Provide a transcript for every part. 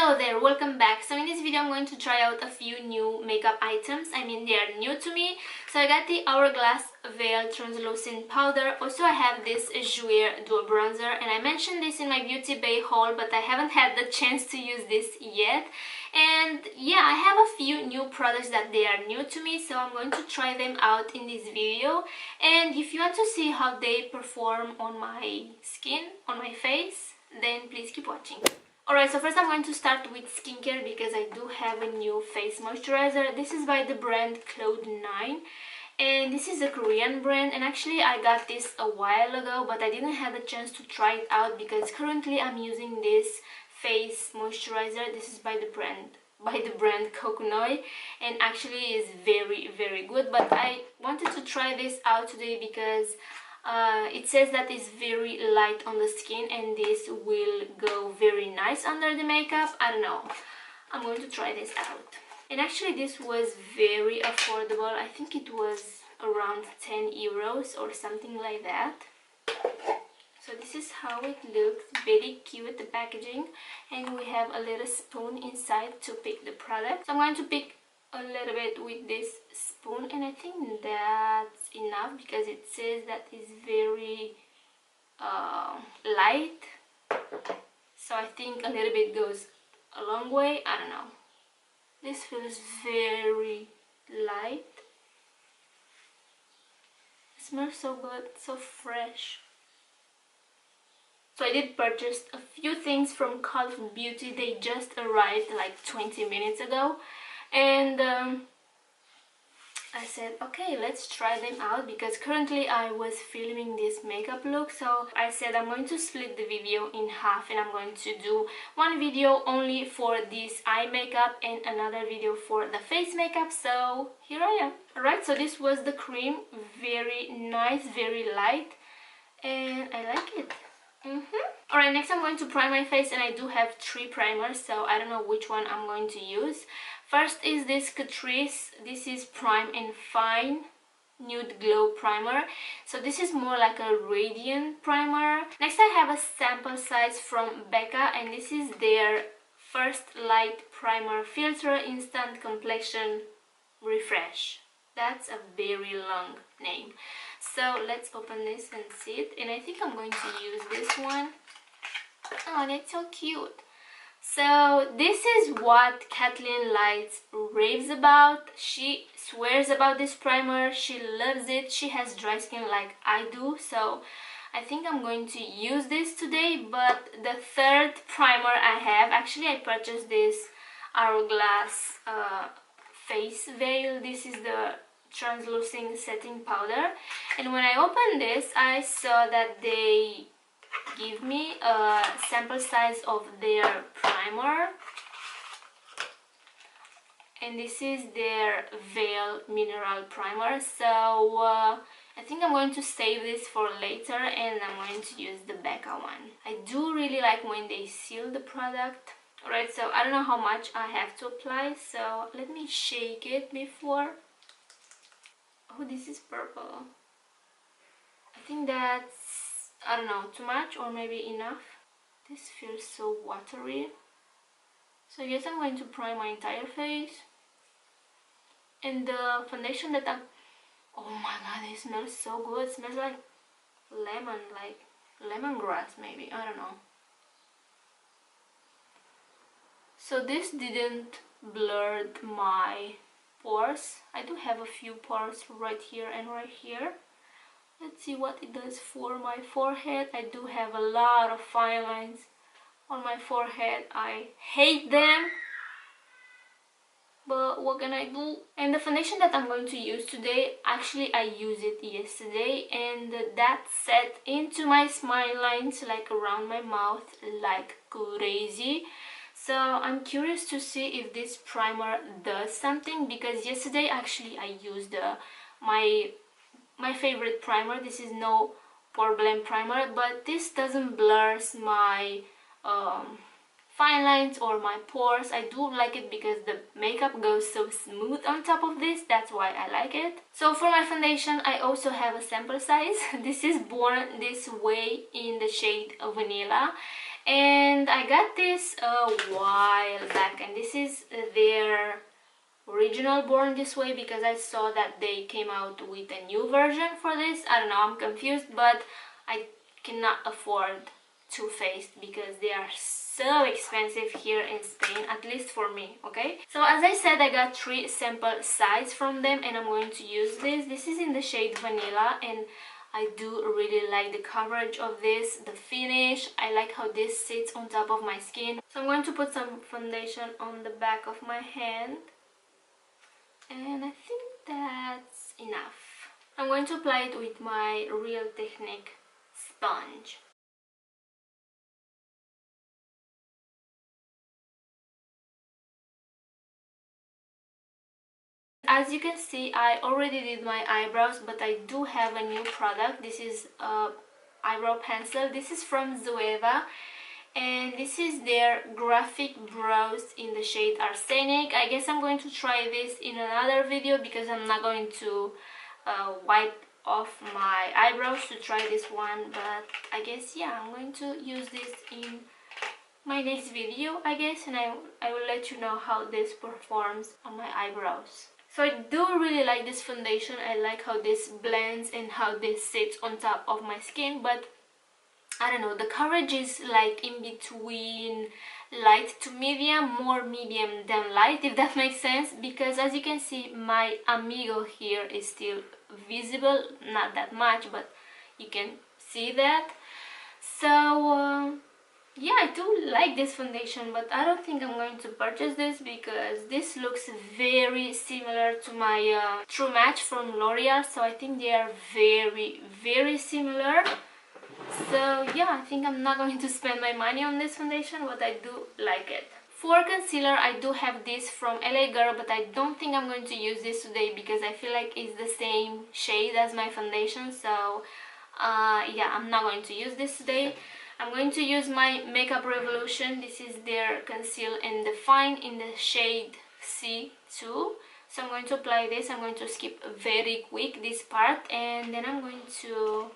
Hello there, welcome back. So in this video I'm going to try out a few new makeup items. I mean, they are new to me. So I got the Hourglass Veil Translucent Powder. Also I have this Jouer Dual Bronzer, and I mentioned this in my Beauty Bay haul, but I haven't had the chance to use this yet. And yeah, I have a few new products that they are new to me, so I'm going to try them out in this video. And if you want to see how they perform on my skin, on my face, then please keep watching. Alright, so first I'm going to start with skincare because I do have a new face moisturizer. This is by the brand Cloud9, and this is a Korean brand, and actually I got this a while ago, but I didn't have a chance to try it out because currently I'm using this face moisturizer. This is by the brand Coconut, and actually is very good, but I wanted to try this out today because it says that it's very light on the skin and this will go very nice under the makeup. I don't know, I'm going to try this out. And actually this was very affordable. I think it was around 10 euros or something like that. So this is how it looks, very cute, the packaging, and we have a little spoon inside to pick the product. So I'm going to pick a little bit with this spoon, and I think that's enough because it says that it's very light, so I think a little bit goes a long way. I don't know, this feels very light. It smells so good, so fresh. So I did purchase a few things from Cult Beauty. They just arrived like 20 minutes ago, and I said, okay, let's try them out because currently I was filming this makeup look. So I said I'm going to split the video in half, and I'm going to do one video only for this eye makeup and another video for the face makeup. So here I am. Alright, so this was the cream. Very nice, very light, and I like it. Alright, next I'm going to prime my face, and I do have 3 primers, so I don't know which one I'm going to use. First is this Catrice. This is Prime and Fine Nude Glow Primer. So this is more like a radiant primer. Next I have a sample size from Becca, and this is their First Light Primer Filter Instant Complexion Refresh. That's a very long name. So let's open this and see it. And I think I'm going to use this one. Oh, that's so cute. So this is what Kathleen Lights raves about. She swears about this primer. She loves it. She has dry skin like I do, so I think I'm going to use this today. But the third primer I have, actually I purchased this Hourglass face veil. This is the translucent setting powder, and when I opened this I saw that they give me a sample size of their primer, and this is their Veil Mineral Primer. So I think I'm going to save this for later, and I'm going to use the Becca one. I do really like when they seal the product. Alright, so I don't know how much I have to apply, so let me shake it before. Oh, this is purple. I think that's, I don't know, too much or maybe enough. This feels so watery. So I guess I'm going to prime my entire face. And the foundation that I'm... Oh my god, it smells so good. It smells like lemon, like lemongrass maybe. I don't know. So this didn't blur my pores. I do have a few pores right here and right here. Let's see what it does for my forehead. I do have a lot of fine lines on my forehead. I hate them, but what can I do? And the foundation that I'm going to use today, actually I used it yesterday, and that set into my smile lines, like around my mouth, like crazy. So I'm curious to see if this primer does something, because yesterday actually I used my favorite primer. This is No Pore Blend Primer, but this doesn't blur my fine lines or my pores. I do like it because the makeup goes so smooth on top of this. That's why I like it. So for my foundation, I also have a sample size. This is Born This Way in the shade Vanilla. and I got this a while back, and this is their original Born This Way, because I saw that they came out with a new version for this. I don't know, I'm confused, but I cannot afford Too Faced because they are so expensive here in Spain, at least for me, okay? So as I said, I got 3 sample sides from them, and I'm going to use this. This is in the shade Vanilla, and I do really like the coverage of this, the finish. I like how this sits on top of my skin. So I'm going to put some foundation on the back of my hand, and I think that's enough. I'm going to apply it with my Real Technique sponge. As you can see, I already did my eyebrows, but I do have a new product. This is eyebrow pencil. This is from Zoeva, and this is their graphic brows in the shade Arsenic. I guess I'm going to try this in another video because I'm not going to wipe off my eyebrows to try this one, but I guess, yeah, I'm going to use this in my next video, I guess, and I will let you know how this performs on my eyebrows. So I do really like this foundation. I like how this blends and how this sits on top of my skin, but I don't know, the coverage is like in between light to medium, more medium than light, if that makes sense, because as you can see, my amigo here is still visible, not that much, but you can see that. So yeah, I do like this foundation, but I don't think I'm going to purchase this because this looks very similar to my True Match from L'Oreal, so I think they are very similar. So yeah, I think I'm not going to spend my money on this foundation, but I do like it. For concealer, I do have this from LA Girl, but I don't think I'm going to use this today because I feel like it's the same shade as my foundation, so yeah, I'm not going to use this today. I'm going to use my Makeup Revolution. This is their Conceal and Define in the shade C2. So I'm going to apply this. I'm going to skip very quick this part, and then I'm going to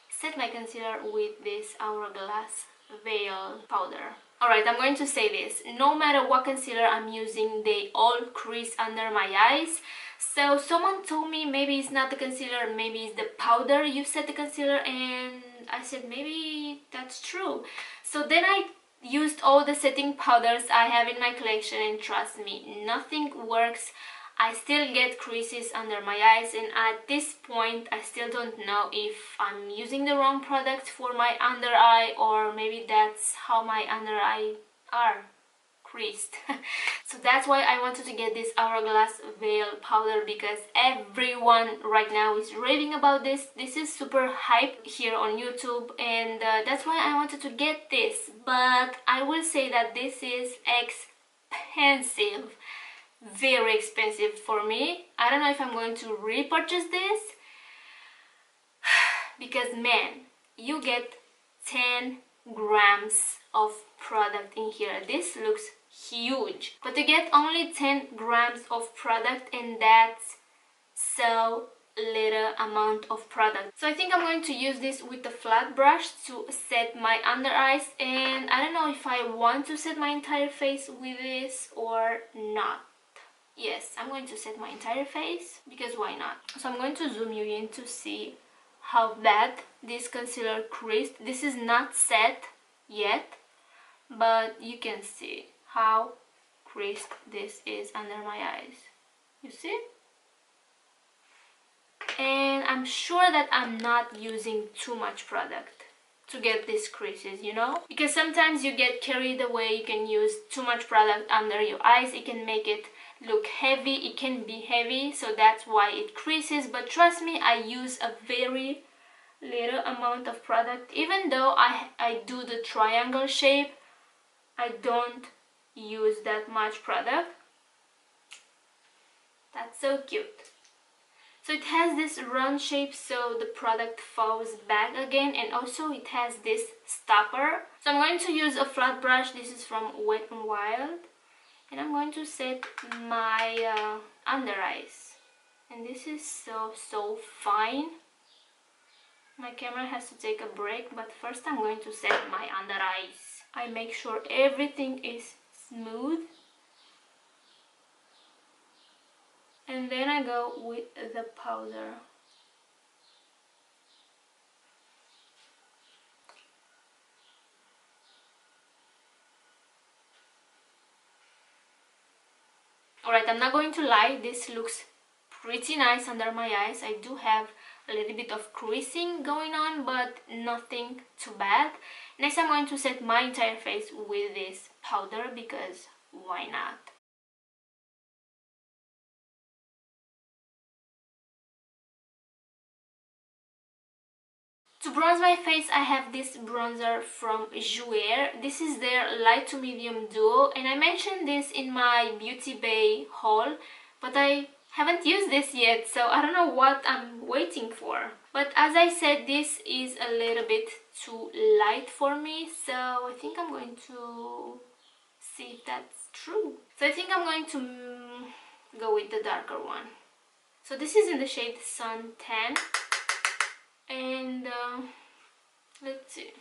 set my concealer with this Hourglass Veil Powder. Alright, I'm going to say this. No matter what concealer I'm using, they all crease under my eyes. So someone told me maybe it's not the concealer, maybe it's the powder you set the concealer, and I said maybe that's true. So then I used all the setting powders I have in my collection, and trust me, nothing works. I still get creases under my eyes, and at this point I still don't know if I'm using the wrong product for my under eye, or maybe that's how my under eye are creased. So that's why I wanted to get this Hourglass Veil Powder, because everyone right now is raving about this. This is super hype here on YouTube, and that's why I wanted to get this. But I will say that this is expensive, very expensive for me. I don't know if I'm going to repurchase this because man, you get 10 grams of product in here. This looks huge, but to get only 10 grams of product, and that's so little amount of product. So I think I'm going to use this with a flat brush to set my under eyes, and I don't know if I want to set my entire face with this or not. Yes, I'm going to set my entire face because why not? So I'm going to zoom you in to see how bad this concealer creased. This is not set yet, but you can see how creased this is under my eyes. You see? And I'm sure that I'm not using too much product to get these creases, you know? Because sometimes you get carried away, you can use too much product under your eyes, it can make it look heavy, it can be heavy, so that's why it creases. But trust me, I use a very little amount of product. Even though I do the triangle shape, I don't use that much product. That's so cute. So it has this round shape, so the product falls back again, and also it has this stopper. So I'm going to use a flat brush. This is from Wet n Wild, and I'm going to set my under eyes, and this is so fine. My camera has to take a break, but first I'm going to set my under eyes. I make sure everything is smooth, and then I go with the powder. Alright, I'm not going to lie, this looks pretty nice under my eyes. I do have a little bit of creasing going on, but nothing too bad. Next, I'm going to set my entire face with this powder because why not? To bronze my face, I have this bronzer from Jouer. This is their light to medium duo, and I mentioned this in my Beauty Bay haul, but I haven't used this yet, so I don't know what I'm waiting for. But as I said, this is a little bit too light for me, so I think I'm going to see if that's true. So I think I'm going to go with the darker one. So this is in the shade Sun Tan. And let's see.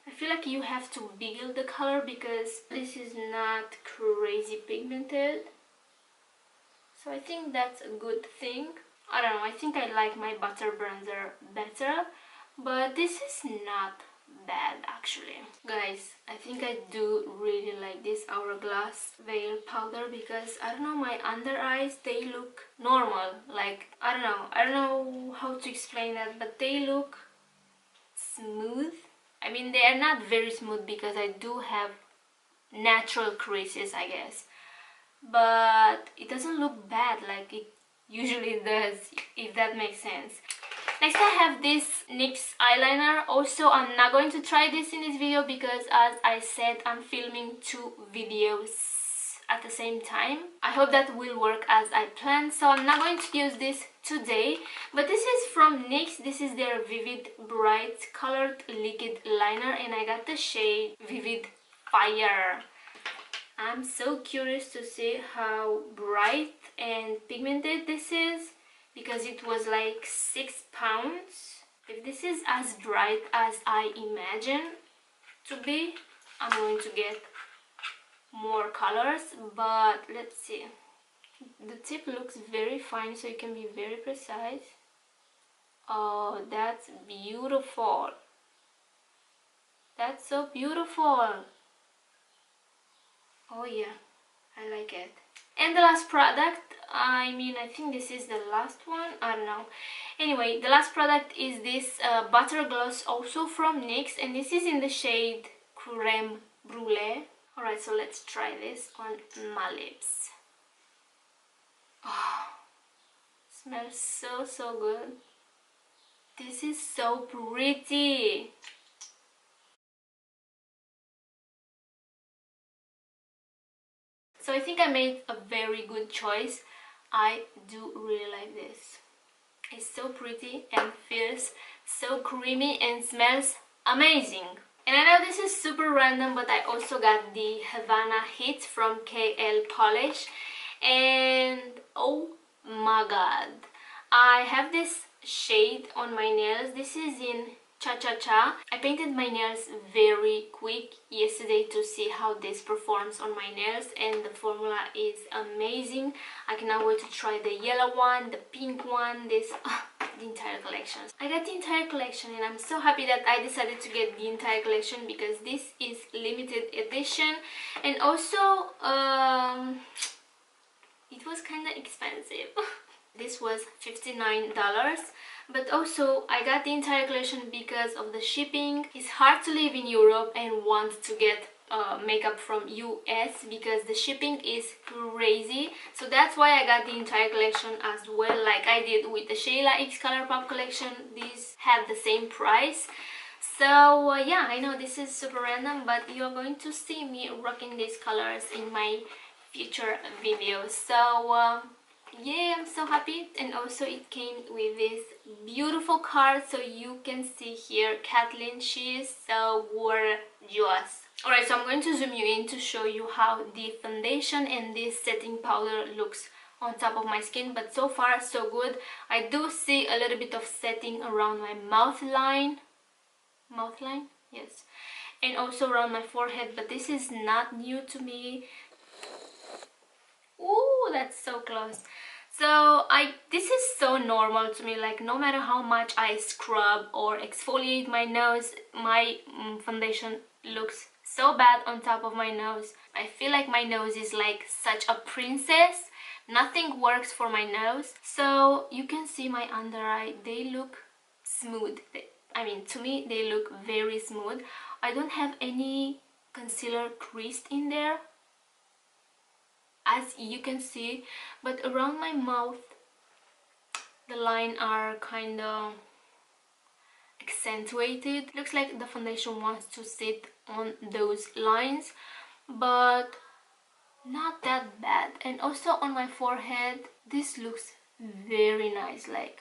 I feel like you have to build the color because this is not crazy pigmented. So I think that's a good thing. I don't know, I think I like my butter bronzer better, but this is not bad actually. Guys, I think I do really like this Hourglass veil powder because I don't know, my under eyes, they look normal. Like, I don't know how to explain that, but they look smooth. I mean, they are not very smooth because I do have natural creases, I guess, but it doesn't look bad like it usually does, if that makes sense. Next, I have this NYX eyeliner. Also, I'm not going to try this in this video because, as I said, I'm filming 2 videos at the same time. I hope that will work as I planned, so I'm not going to use this today. But this is from NYX. This is their Vivid Bright Colored Liquid Liner, and I got the shade Vivid Fire. I'm so curious to see how bright and pigmented this is, because it was like £6. If this is as bright as I imagine to be, I'm going to get more colors, but let's see. The tip looks very fine, so you can be very precise. Oh, that's beautiful. That's so beautiful. Oh yeah, I like it. And the last product, I mean, I think this is the last one, I don't know. Anyway, the last product is this butter gloss, also from NYX, and this is in the shade Creme Brule. Alright, so let's try this on my lips. Oh, smells so good. This is so pretty. So I think I made a very good choice. I do really like this. It's so pretty and feels so creamy and smells amazing. And I know this is super random, but I also got the Havana Hit from KL Polish, and oh my god, I have this shade on my nails. This is in Cha Cha Cha. I painted my nails very quick yesterday to see how this performs on my nails, and the formula is amazing. I cannot wait to try the yellow one, the pink one, this the entire collection. I got the entire collection, and I'm so happy that I decided to get the entire collection because this is limited edition, and also it was kind of expensive. This was $59, but also I got the entire collection because of the shipping. It's hard to live in Europe and want to get makeup from US because the shipping is crazy. So that's why I got the entire collection as well, like I did with the Shayla X Colourpop collection. These had the same price. So yeah, I know this is super random, but you're going to see me rocking these colors in my future videos. So yeah, I'm so happy. And also it came with this beautiful card, so you can see here Kathleen, she is so gorgeous. Alright, so I'm going to zoom you in to show you how the foundation and this setting powder looks on top of my skin, but so far so good. I do see a little bit of setting around my mouth line, yes, and also around my forehead, but this is not new to me. Ooh, that's so close. So this is so normal to me, like no matter how much I scrub or exfoliate my nose, my foundation looks so bad on top of my nose. I feel like my nose is like such a princess. Nothing works for my nose. So you can see my under eye, they look smooth. I mean, to me they look very smooth. I don't have any concealer creased in there, as you can see, but around my mouth the lines are kind of accentuated. Looks like the foundation wants to sit on those lines, but not that bad. And also on my forehead, this looks very nice, like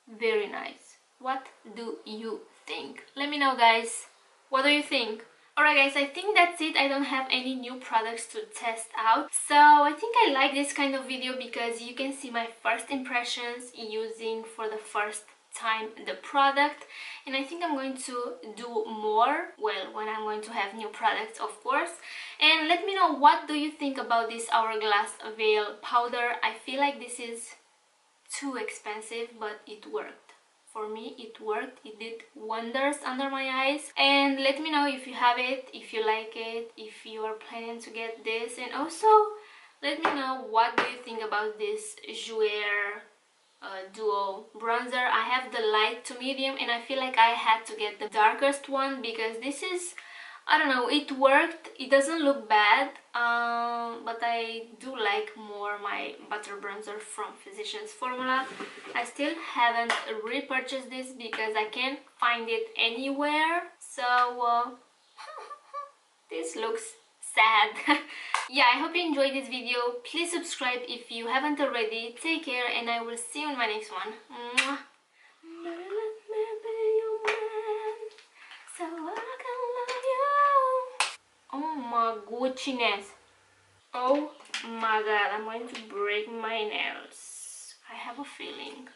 very nice. What do you think? Let me know, guys. What do you think? Alright guys, I think that's it. I don't have any new products to test out. So I think I like this kind of video because you can see my first impressions using for the first time the product. And I think I'm going to do more, well, when I'm going to have new products, of course. And let me know, what do you think about this Hourglass Veil Powder? I feel like this is too expensive, but it worked. For me, it worked. It did wonders under my eyes. And let me know if you have it, if you like it, if you are planning to get this. And also, let me know, what do you think about this Jouer duo bronzer. I have the light to medium, and I feel like I had to get the darkest one because this is, I don't know, it worked. It doesn't look bad, but I do like more my butter bronzer from Physicians Formula. I still haven't repurchased this because I can't find it anywhere. So this looks sad. Yeah, I hope you enjoyed this video. Please subscribe if you haven't already. Take care, and I will see you in my next one. Mwah. So I can love you. Oh my Gucci-ness. Oh my god, I'm going to break my nails. I have a feeling.